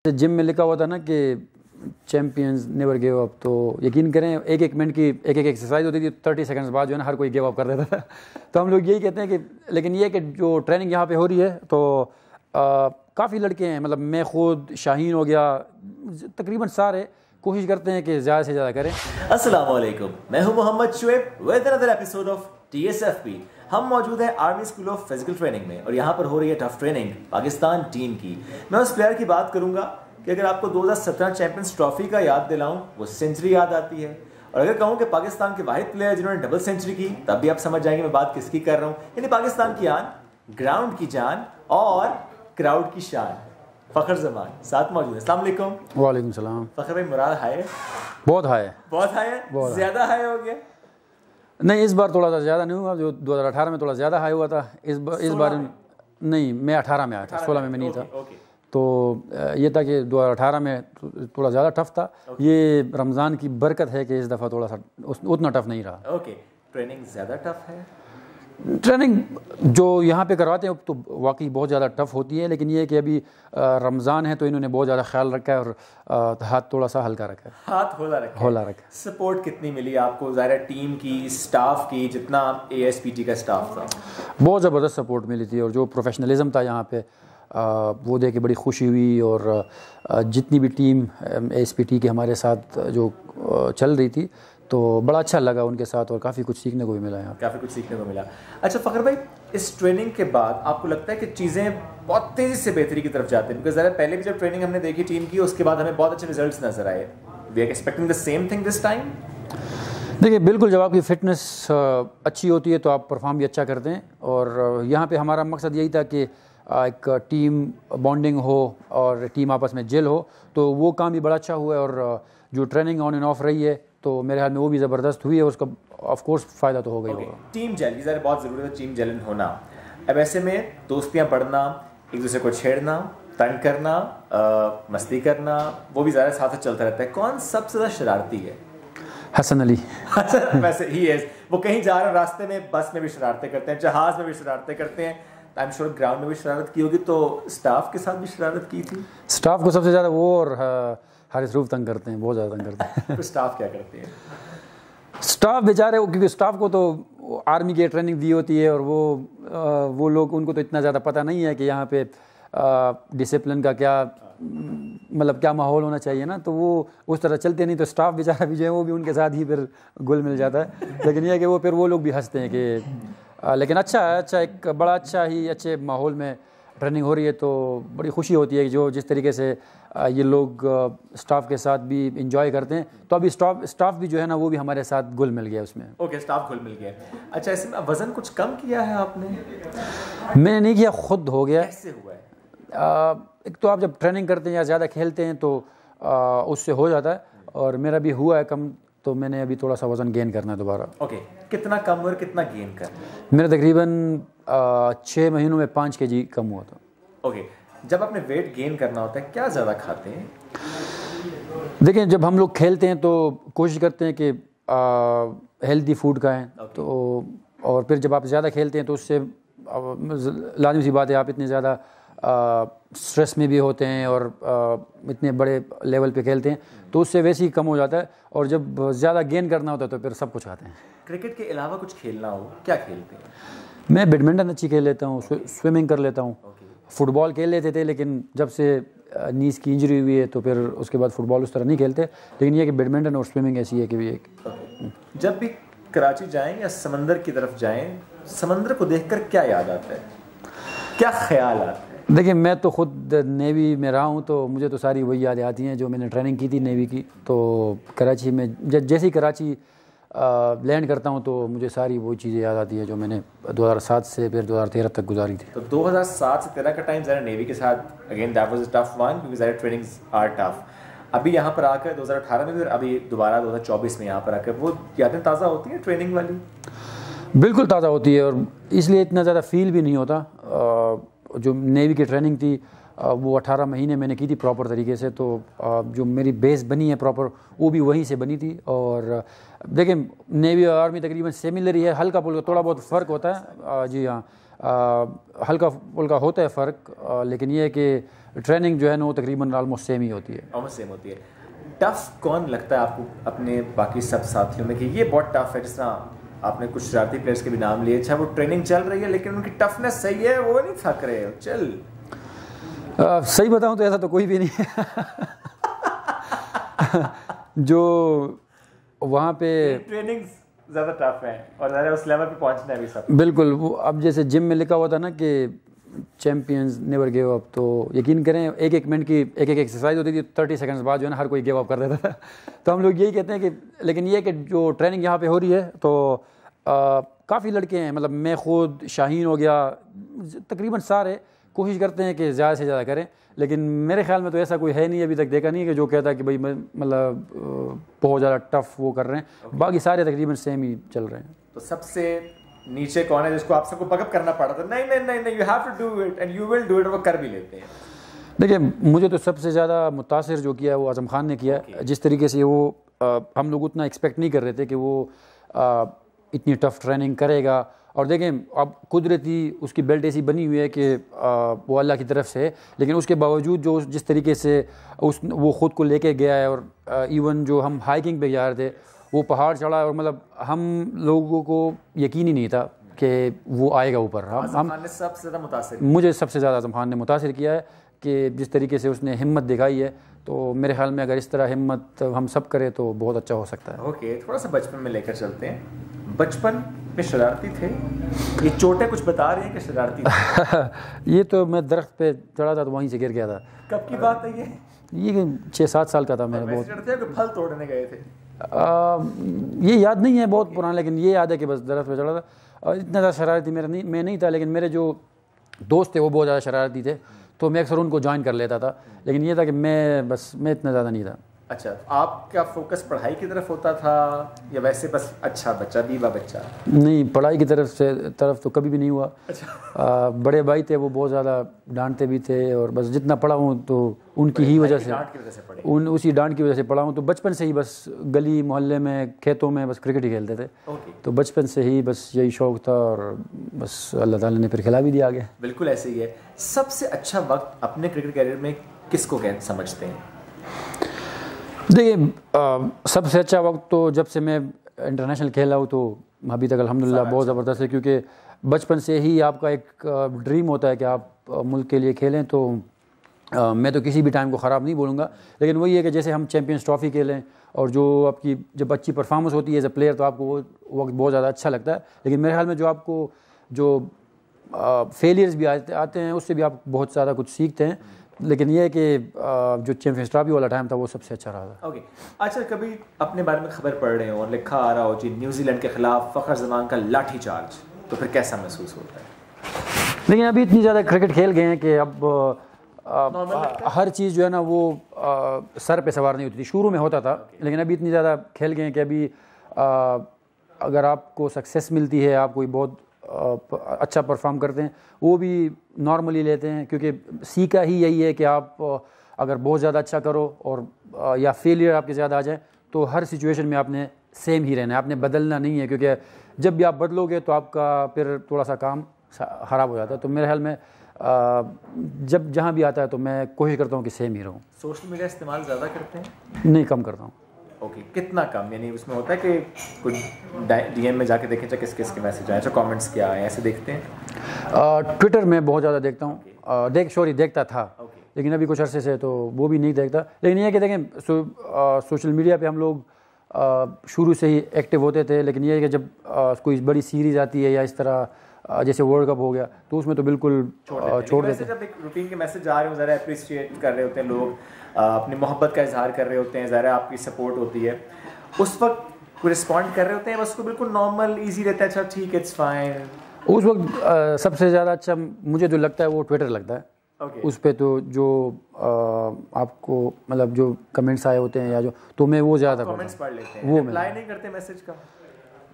Gym में लिखा हुआ था ना कि चैम्पियंस नेवर गिव अप, तो यकीन करें एक एक मिनट की एक एक्सरसाइज होती थी, 30 सेकंड्स बाद जो है ना हर कोई गिव अप कर देता था। तो हम लोग यही कहते हैं कि लेकिन ये कि जो ट्रेनिंग यहाँ पे हो रही है तो काफ़ी लड़के हैं, मतलब मैं खुद, शाहीन हो गया, तकरीबन सारे कोशिश करते हैं कि ज़्यादा से ज़्यादा करें। अस्सलाम वालेकुम, मैं हूं Mohammad Shoaib with another episode of TSFP। हम मौजूद हैं army school of physical training में और यहाँ पर हो रही है टफ ट्रेनिंग पाकिस्तान टीम की। मैं उस प्लेयर की बात करूंगा कि अगर आपको 2017 चैंपियंस ट्रॉफी का याद दिलाऊं, वो सेंचुरी याद आती है, और अगर कहूं कि पाकिस्तान के वाहिद प्लेयर जिन्होंने डबल सेंचुरी की, तब भी आप समझ जाएंगे मैं बात किसकी कर रहा हूँ। यानी पाकिस्तान की आन, ग्राउंड की जान और क्राउड की शान, फखर जमान साथ मौजूद है। अस्सलाम वालेकुम। वालेकुम सलाम। फखर भाई, मुराद हाई है? बहुत हाई है। बहुत हाई है? ज्यादा हाई हो गया? नहीं, इस बार थोड़ा सा ज़्यादा नहीं हुआ, जो 2018 में थोड़ा ज़्यादा हाई हुआ था। इस बार नहीं, मैं 18 में आया था, 16 में नहीं था। तो ये था कि 2018 में थोड़ा ज़्यादा टफ था। ये रमज़ान की बरकत है कि इस दफ़ा थोड़ा सा उतना टफ नहीं रहा। ओके, ट्रेनिंग ज़्यादा टफ है? ट्रेनिंग जो यहाँ पे करवाते हैं तो वाकई बहुत ज़्यादा टफ होती है, लेकिन ये है कि अभी रमज़ान है तो इन्होंने बहुत ज़्यादा ख्याल रखा है और हाथ थोड़ा सा हल्का रखा है। हाथ होला रखा है। सपोर्ट कितनी मिली आपको, ज़ाहिर टीम की, स्टाफ की, जितना ASPT का स्टाफ था? बहुत ज़बरदस्त सपोर्ट मिली थी और जो प्रोफेशनलिज्म था यहाँ पे वो देख के बड़ी खुशी हुई। और जितनी भी टीम ASPT की हमारे साथ जो चल रही थी तो बड़ा अच्छा लगा उनके साथ और काफ़ी कुछ सीखने को भी मिला। यहाँ काफ़ी कुछ सीखने को मिला। अच्छा फ़खर भाई, इस ट्रेनिंग के बाद आपको लगता है कि चीज़ें बहुत तेज़ी से बेहतरी की तरफ जाती हैं? बिकॉज ज़रा पहले भी जब ट्रेनिंग हमने देखी टीम की, उसके बाद हमें बहुत अच्छे रिजल्ट्स नजर आए। We are expecting the same thing this time? देखिए, बिल्कुल, जब आपकी फ़िटनेस अच्छी होती है तो आप परफॉर्म भी अच्छा करते हैं। और यहाँ पे हमारा मकसद यही था कि एक टीम बॉन्डिंग हो और टीम आपस में जेल हो, तो वो काम भी बड़ा अच्छा हुआ है। और जो ट्रेनिंग ऑन एंड ऑफ रही है तो मेरे ख्याल में वो भी ज़बरदस्त हुई है, उसका ऑफ कोर्स फ़ायदा तो हो गई होगा। टीम जेल ज़रा बहुत ज़रूरी है, टीम जेल होना। अब ऐसे में दोस्तियाँ बढ़ना, एक दूसरे को छेड़ना, तंग करना, मस्ती करना, वो भी ज़्यादा साथ चलता रहता है। कौन सबसे ज़्यादा शरारती है? हसन अली। वैसे ही है, वो कहीं जा रहे रास्ते में, बस में भी शरारतें करते हैं, जहाज़ में भी शरारतें करते हैं। आई एम श्योर ग्राउंड में भी शरारत की होगी, तो स्टाफ के साथ भी शरारत की थी? स्टाफ को सबसे ज़्यादा वो और हारिस रूफ तंग करते हैं, बहुत ज़्यादा तंग करते हैं। तो स्टाफ क्या करते हैं? स्टाफ बेचारे, क्योंकि स्टाफ को तो आर्मी की ट्रेनिंग दी होती है और वो लोग, उनको तो इतना ज़्यादा पता नहीं है कि यहाँ पे डिसिप्लिन का क्या, मतलब क्या माहौल होना चाहिए ना, तो वो उस तरह चलते नहीं। तो स्टाफ बेचारा भी जो है वो भी उनके साथ ही फिर घुल मिल जाता है। लेकिन यह है कि वो फिर वो लोग भी हंसते हैं कि लेकिन अच्छा है, अच्छा एक बड़ा अच्छा ही अच्छे माहौल में ट्रेनिंग हो रही है, तो बड़ी खुशी होती है कि जो जिस तरीके से ये लोग स्टाफ के साथ भी इंजॉय करते हैं। तो अभी स्टाफ भी जो है ना वो भी हमारे साथ घुल मिल गया उसमें। ओके, स्टाफ घुल मिल गया। अच्छा, इसमें वज़न कुछ कम किया है आपने? मैंने नहीं किया, खुद हो गया। कैसे हुआ है? एक तो आप जब ट्रेनिंग करते हैं या ज़्यादा खेलते हैं तो उससे हो जाता है, और मेरा भी हुआ है कम, तो मैंने अभी थोड़ा सा वज़न गेन करना है दोबारा। ओके, कितना कम और कितना गेन करना? मेरा तकरीबन 6 महीनों में 5 kg कम हुआ था। ओके, जब आपने वेट गेन करना होता है क्या ज़्यादा खाते हैं? देखिए, जब हम लोग खेलते हैं तो कोशिश करते हैं कि हेल्दी फूड खाएं। तो और फिर जब आप ज़्यादा खेलते हैं तो उससे लाजिम सी बात है, आप इतने ज़्यादा स्ट्रेस में भी होते हैं और इतने बड़े लेवल पे खेलते हैं तो उससे वैसे ही कम हो जाता है। और जब ज़्यादा गेन करना होता है तो फिर सब कुछ खाते हैं। क्रिकेट के अलावा कुछ खेलना हो, क्या खेलते हैं? मैं बैडमिंटन अच्छी खेल लेता हूँ, स्विमिंग कर लेता हूँ। फुटबॉल खेल लेते थे, लेकिन जब से नीज की इंजरी हुई है तो फिर उसके बाद फुटबॉल उस तरह नहीं खेलते। लेकिन ये कि बैडमिंटन और स्विमिंग ऐसी है कि भी एक। जब भी कराची जाएं या समंदर की तरफ जाएं, समंदर को देखकर क्या याद आता है, क्या ख्याल आता है? देखिए, मैं तो खुद नेवी में रहा हूँ तो मुझे तो सारी वही यादें आती हैं जो मैंने ट्रेनिंग की थी नेवी की। तो कराची में जैसे ही कराची लैंड करता हूँ तो मुझे सारी वो चीज़ें याद आती है जो मैंने 2007 से फिर 2013 तक गुजारी थी। तो 2007 से 13 का टाइम ज़रा नेवी के साथ, again that was a tough one क्योंकि ज़रा ट्रेनिंग्स आर टफ। अभी यहाँ पर आकर 2018 में फिर अभी दोबारा 2024 में यहाँ पर आकर वो यादें ताज़ा होती हैं ट्रेनिंग वाली? बिल्कुल ताज़ा होती है, और इसलिए इतना ज़्यादा फील भी नहीं होता। जो नेवी की ट्रेनिंग थी वो 18 महीने मैंने की थी प्रॉपर तरीके से। तो जो मेरी बेस बनी है प्रॉपर वो भी वहीं से बनी थी। और देखिए, नेवी और आर्मी तकरीबन सिमिलर ही है, हल्का फुल्का थोड़ा बहुत फ़र्क होता है। जी हाँ, हल्का फुल्का होता है फ़र्क, लेकिन ये है कि ट्रेनिंग जो है ना वो तकरीबन ऑलमोस्ट सेम ही होती है। ऑलमोस्ट सेम होती है। टफ कौन लगता है आपको अपने बाकी सब साथियों में कि ये बहुत टफ है? जिस तरह आपने कुछ शरारती प्लेयर्स के भी नाम लिए, अच्छा वो ट्रेनिंग चल रही है लेकिन उनकी टफनेस सही है, वो नहीं थक रहे हो, चल। सही बताऊं तो ऐसा तो कोई भी नहीं है जो वहाँ पे ट्रेनिंग ज़्यादा टफ है और ज़्यादा उस लेवल पे पहुँचना है भी सब। बिल्कुल, वो अब जैसे जिम में लिखा हुआ था ना कि चैम्पियंस नेवर गिव अप, तो यकीन करें एक एक मिनट की एक एक एक्सरसाइज होती थी, 30 सेकंड्स बाद जो है ना हर कोई गिव अप कर देता था तो हम लोग यही कहते हैं कि लेकिन ये कि जो ट्रेनिंग यहाँ पे हो रही है तो काफ़ी लड़के हैं, मतलब मैं खुद, शाहीन हो गया, तकरीबन सारे कोशिश करते हैं कि ज़्यादा से ज़्यादा करें, लेकिन मेरे ख्याल में तो ऐसा कोई है नहीं, अभी तक देखा नहीं है कि जो कहता है कि भाई मतलब बहुत ज़्यादा टफ वो कर रहे हैं। बाकी सारे तकरीबन सेम ही चल रहे हैं। तो सबसे नीचे कौन है जिसको आप सबको बकअप करना पड़ा था, नहीं नहीं नहीं नहीं you have to do it and you will do it, वो कर भी लेते हैं? देखिए, मुझे तो सबसे ज़्यादा मुतासिर जो किया है वो आज़म खान ने किया। जिस तरीके से वो हम लोग उतना एक्सपेक्ट नहीं कर रहे थे कि वो इतनी टफ ट्रेनिंग करेगा, और देखें अब कुदरती उसकी बेल्ट ऐसी बनी हुई है कि वो अल्लाह की तरफ से है, लेकिन उसके बावजूद जो जिस तरीके से वो ख़ुद को लेके गया है, और इवन जो हम हाइकिंग पे जा रहे थे वो पहाड़ चढ़ा, और मतलब हम लोगों को यकीन ही नहीं था कि वो आएगा ऊपर। हम सबसे ज़्यादा मुतासिर, मुझे सबसे ज़्यादा आज़म खान ने मुतासिर किया है कि जिस तरीके से उसने हिम्मत दिखाई है, तो मेरे ख्याल में अगर इस तरह हिम्मत हम सब करें तो बहुत अच्छा हो सकता है। ओके, थोड़ा सा बचपन में लेकर चलते हैं। बचपन में शरारती थे? ये चोटें कुछ बता रही हैं कि शरारती थे? ये तो मैं दरख्त पे चढ़ा था तो वहीं से गिर गया था। कब की बात है ये? 6-7 साल का था मैं। बहुत चढ़ते हैं कि फल तोड़ने गए थे? ये याद नहीं है बहुत पुराना, लेकिन ये याद है कि बस दरख्त पे चढ़ा था। इतना ज़्यादा शरारती मैं नहीं था, लेकिन मेरे जो दोस्त थे वो बहुत ज़्यादा शरारती थे, तो मैं अक्सर उनको ज्वाइन कर लेता था, लेकिन ये था कि मैं इतना ज़्यादा नहीं था। अच्छा, आपका फोकस पढ़ाई की तरफ होता था या वैसे बस अच्छा बच्चा, दीवा बच्चा? नहीं, पढ़ाई की तरफ तो कभी भी नहीं हुआ। अच्छा। बड़े भाई थे वो बहुत ज़्यादा डांटते भी थे, और बस जितना पढ़ा हूँ तो उनकी ही वजह से, उसी डांट की वजह से पढ़ा हूँ। तो बचपन से ही बस गली मोहल्ले में, खेतों में बस क्रिकेट ही खेलते थे। तो बचपन से ही बस यही शौक़ था, और बस अल्लाह ताला ने फिर खिला भी दिया आगे। बिल्कुल ऐसे ही है। सबसे अच्छा वक्त अपने क्रिकेट कैरियर में किसको समझते हैं? देखिए, सबसे अच्छा वक्त तो जब से मैं इंटरनेशनल खेला हूँ तो अभी तक अल्हम्दुलिल्लाह बहुत ज़बरदस्त है, क्योंकि बचपन से ही आपका एक ड्रीम होता है कि आप मुल्क के लिए खेलें। तो मैं तो किसी भी टाइम को ख़राब नहीं बोलूँगा, लेकिन वही है कि जैसे हम चैम्पियंस ट्रॉफ़ी खेलें और जो आपकी जब अच्छी परफॉर्मेंस होती है एज ए प्लेयर, तो आपको वो वक्त बहुत ज़्यादा अच्छा लगता है। लेकिन मेरे ख्याल में जो आपको जो फेलियर्स भी आते हैं उससे भी आप बहुत ज़्यादा कुछ सीखते हैं, लेकिन ये है कि जो चैम्पियंस ट्रॉफी वाला टाइम था वो सबसे अच्छा रहा था। ओके, अच्छा, कभी अपने बारे में खबर पढ़ रहे हो और लिखा आ रहा हो जी न्यूजीलैंड के खिलाफ फ़खर ज़मान का लाठी चार्ज, तो फिर कैसा महसूस होता है? लेकिन अभी इतनी ज़्यादा क्रिकेट खेल गए हैं कि अब हर चीज़ जो है ना वो सर पे सवार नहीं होती थी। शुरू में होता था, लेकिन अभी इतनी ज़्यादा खेल गए हैं कि अभी अगर आपको सक्सेस मिलती है, आप कोई बहुत अच्छा परफॉर्म करते हैं, वो भी नॉर्मली लेते हैं, क्योंकि सीखा ही यही है कि आप अगर बहुत ज़्यादा अच्छा करो और या फेलियर आपके ज़्यादा आ जाए, तो हर सिचुएशन में आपने सेम ही रहना है, आपने बदलना नहीं है, क्योंकि जब भी आप बदलोगे तो आपका फिर थोड़ा सा काम ख़राब हो जाता है। तो मेरे ख्याल में जब जहाँ भी आता है तो मैं कोशिश करता हूँ कि सेम ही रहूँ। सोशल मीडिया इस्तेमाल ज़्यादा करते हैं? नहीं, कम करता हूँ। ओके, कितना कम? यानी उसमें होता है कि कुछ डीएम में जाके देखें चाहे किस किस के मैसेज आए, चाहे कमेंट्स क्या आए, ऐसे देखते हैं? ट्विटर में बहुत ज़्यादा देखता हूँ। देखता था, लेकिन अभी कुछ अरसे से तो वो भी नहीं देखता। लेकिन ये कि देखें, सोशल मीडिया पे हम लोग शुरू से ही एक्टिव होते थे, लेकिन ये है कि जब कोई बड़ी सीरीज़ आती है या इस तरह जैसे वर्ल्ड कप हो गया, तो उसमें तो बिल्कुल छोड़ देते हैं। जब एक रूटीन के मैसेज आ रहे हो, ज़रा अप्रिशिएट कर रहे होते हैं लोग, अपनी मोहब्बत का इजहार कर रहे होते हैं, ज़रा आपकी सपोर्ट होती है, उस वक्त कोई रिस्पॉन्ड कर रहे होते हैं, बस उसको बिल्कुल नॉर्मल ईजी रहता है, अच्छा ठीक है, इट्स फाइन? उस वक्त सबसे ज़्यादा अच्छा मुझे जो लगता है वो ट्विटर लगता है। उस पे तो जो आपको मतलब जो कमेंट्स आए होते हैं या जो, तो मैं वो ज़्यादा कमेंट्स पढ़ लेते हैं, रिप्लाई नहीं करते मैसेज का?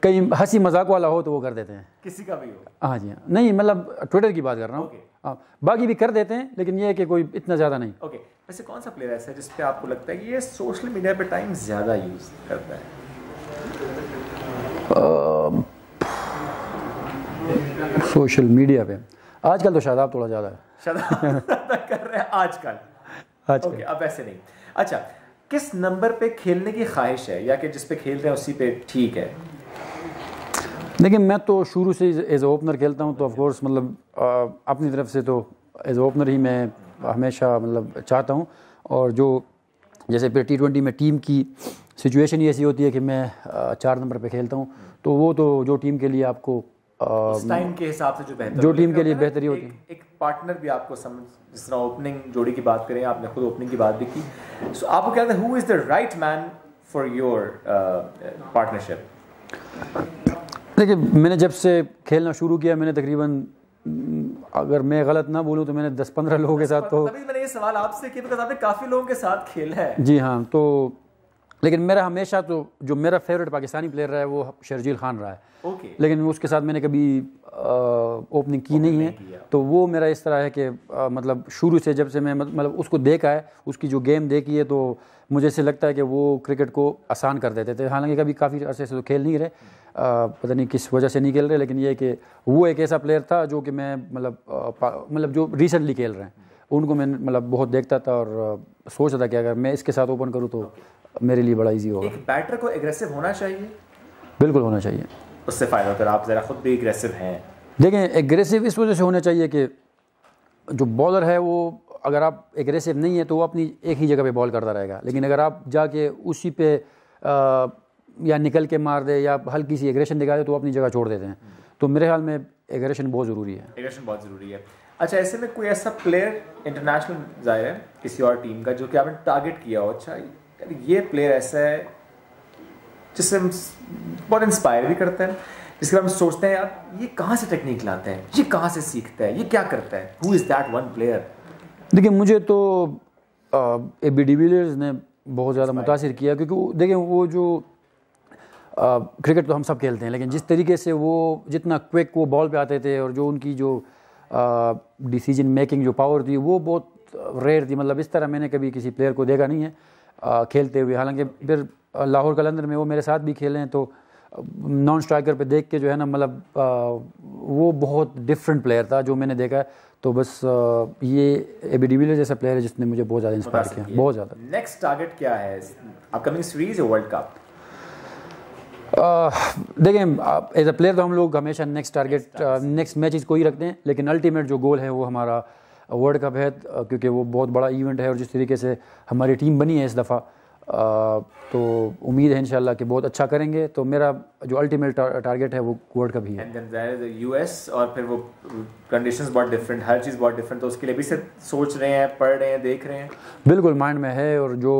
कहीं हंसी मजाक वाला हो तो वो कर देते हैं, किसी का भी हो? हाँ जी, हाँ, नहीं मतलब ट्विटर की बात कर रहा हूँ। हाँ, बाकी भी कर देते हैं, लेकिन ये है कि कोई इतना ज़्यादा नहीं। ओके, वैसे कौन सा प्लेयर ऐसा है जिस पे आपको लगता है कि ये सोशल मीडिया पे टाइम ज़्यादा यूज़ करता है? सोशल मीडिया पे आजकल तो शादाब थोड़ा ज़्यादा है। शादाब कर रहे हैं आजकल। ओके, अब ऐसे नहीं। अच्छा, किस नंबर पे खेलने की ख्वाहिश है, या कि जिस पे खेल रहे हैं उसी पे ठीक है? देखिए, मैं तो शुरू से एज ओपनर खेलता हूँ, तो ऑफ कोर्स मतलब अपनी तरफ से तो एज ओपनर ही मैं हमेशा मतलब चाहता हूँ। और जो जैसे फिर T20 में टीम की सिचुएशन ही ऐसी होती है कि मैं 4 नंबर पे खेलता हूँ, तो वो तो जो टीम के लिए आपको उस टाइम के हिसाब से जो बेहतर, जो टीम के लिए बेहतरी होती है। एक पार्टनर भी आपको समझ, जिस तरह ओपनिंग जोड़ी की बात करें, आपने खुद ओपनिंग की बात भी की, सो आपको क्या लगता है who is the right man for your partnership? देखिए, मैंने जब से खेलना शुरू किया, मैंने तकरीबन, अगर मैं गलत ना बोलूं तो मैंने 10-15 लोगों के साथ, तो तभी मैंने ये सवाल आपसे किया बिकॉज़ आपने काफ़ी लोगों के साथ खेला है। जी हाँ, तो लेकिन मेरा हमेशा तो जो मेरा फेवरेट पाकिस्तानी प्लेयर रहा है वो शर्जील खान रहा है। ओके। लेकिन उसके साथ मैंने कभी ओपनिंग की नहीं है। तो वो मेरा इस तरह है कि मतलब शुरू से जब से मैं मतलब उसको देखा है, उसकी जो गेम देखी है, तो मुझे ऐसे लगता है कि वो क्रिकेट को आसान कर देते थे। हालांकि कभी काफ़ी अरसे से तो खेल नहीं रहे, पता नहीं किस वजह से नहीं खेल रहे, लेकिन ये कि वो एक ऐसा प्लेयर था जो कि मैं मतलब जो रिसेंटली खेल रहे हैं उनको मैं मतलब बहुत देखता था और सोचता था कि अगर मैं इसके साथ ओपन करूँ तो मेरे लिए बड़ा इजी होगा। एक बैटर को एग्रेसिव होना चाहिए? बिल्कुल होना चाहिए, उससे फ़ायदा होता है। आप ज़रा खुद भी एग्रेसिव हैं। देखें, एग्रेसिव इस वजह से होना चाहिए कि जो बॉलर है वो, अगर आप एग्रेसिव नहीं है तो वो अपनी एक ही जगह पे बॉल करता रहेगा, लेकिन अगर आप जाके उसी पे या निकल के मार दे या हल्की सी एग्रेशन दिखा दे तो वो अपनी जगह छोड़ देते हैं। तो मेरे ख्याल में एग्रेशन बहुत ज़रूरी है। एग्रेशन बहुत ज़रूरी है। अच्छा, ऐसे में कोई ऐसा प्लेयर इंटरनेशनल ज़ाहिर है किसी और टीम का जो कि आपने टारगेट किया हो, अच्छा ये प्लेयर ऐसा है जिससे हम बहुत इंस्पायर भी करते हैं, जिसके बाद हम सोचते हैं यार ये कहाँ से टेक्निक लाते हैं, ये कहाँ से सीखता है, ये क्या करता है, who is that one player? देखिए, मुझे तो AB डिविलियर्स ने बहुत ज़्यादा मुतासिर किया, क्योंकि देखिए वो जो क्रिकेट तो हम सब खेलते हैं, लेकिन जिस तरीके से वो जितना क्विक वो बॉल पे आते थे और जो उनकी जो डिसीजन मेकिंग जो पावर थी वो बहुत रेयर थी। मतलब इस तरह मैंने कभी किसी प्लेयर को देखा नहीं है खेलते हुए। हालांकि फिर लाहौर कलंदर में वो मेरे साथ भी खेले हैं, तो नॉन स्ट्राइकर पे देख के जो है ना, मतलब वो बहुत डिफरेंट प्लेयर था जो मैंने देखा है। तो बस ये AB डिविलियर्स जैसा प्लेयर है जिसने मुझे बहुत ज़्यादा इंस्पायर किया, बहुत ज़्यादा। नेक्स्ट टारगेट क्या है, अपकमिंग सीरीज या वर्ल्ड कप? देखें, एज अ प्लेयर तो हम लोग हमेशा नेक्स्ट टारगेट नेक्स्ट मैचेस को ही रखते हैं, लेकिन अल्टीमेट जो गोल है वो हमारा वर्ल्ड कप है, क्योंकि वो बहुत बड़ा इवेंट है और जिस तरीके से हमारी टीम बनी है इस दफ़ा, तो उम्मीद है इंशाल्लाह कि बहुत अच्छा करेंगे। तो मेरा जो अल्टीमेट टारगेट है वो वर्ल्ड कप ही है। And then there is US, और फिर वो कंडीशंस बहुत डिफरेंट, हर चीज़ बहुत डिफरेंट, तो उसके लिए भी से सोच रहे हैं, पढ़ रहे हैं, देख रहे हैं? बिल्कुल माइंड में है, और जो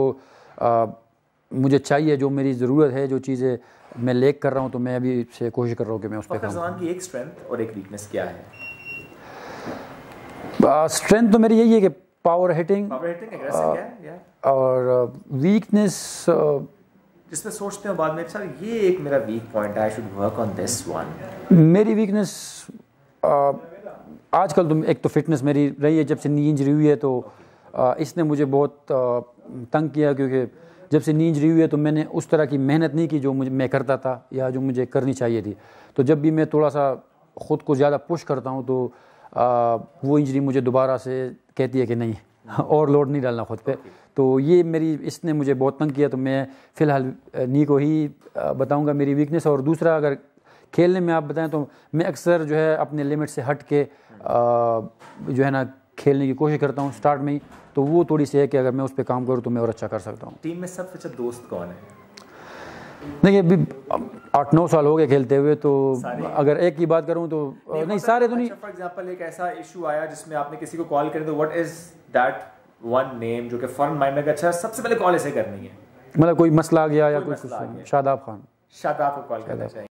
मुझे चाहिए, जो मेरी ज़रूरत है, जो चीज़ें मैं लेक कर रहा हूँ, तो मैं अभी से कोशिश कर रहा हूँ कि मैं उस पर फ़खर ज़मान की एक स्ट्रेंथ और एक वीकनेस क्या है? स्ट्रेंथ तो मेरी यही है कि पावर हिटिंग एग्रेसिव है, और वीकनेस जिसमें सोचते हो बाद में सर ये एक मेरा वीक पॉइंट है, I should work on this one. मेरी वीकनेस आजकल तो एक तो फिटनेस मेरी रही है, जब से नी इंजरी हुई है तो इसने मुझे बहुत तंग किया, क्योंकि जब से नी इंजरी हुई है तो मैंने उस तरह की मेहनत नहीं की जो मैं करता था या जो मुझे करनी चाहिए थी। तो जब भी मैं थोड़ा सा ख़ुद को ज़्यादा पुश करता हूँ तो वो इंजरी मुझे दोबारा से कहती है कि नहीं और लोड नहीं डालना खुद पे। तो ये मेरी, इसने मुझे बहुत तंग किया। तो मैं फ़िलहाल नी को ही बताऊंगा मेरी वीकनेस। और दूसरा, अगर खेलने में आप बताएं तो मैं अक्सर जो है अपने लिमिट से हट के जो है ना खेलने की कोशिश करता हूँ स्टार्ट में ही। तो वो थोड़ी सी है कि अगर मैं उस पर काम करूँ तो मैं और अच्छा कर सकता हूँ। टीम में सबसे अच्छा दोस्त कौन है? देखिए, अभी 8-9 साल हो गए खेलते हुए, तो अगर एक की बात करूं तो नहीं सारे तो नहीं। फॉर एग्जांपल एक ऐसा इशू आया जिसमें आपने किसी को कॉल करें तो what is that one name जो कि फर्म माइंड में अच्छा सबसे पहले कॉल ऐसे करनी है? मतलब कोई मसला आ गया या कोई शादाब खान, शादाब को कॉल करना चाहिए।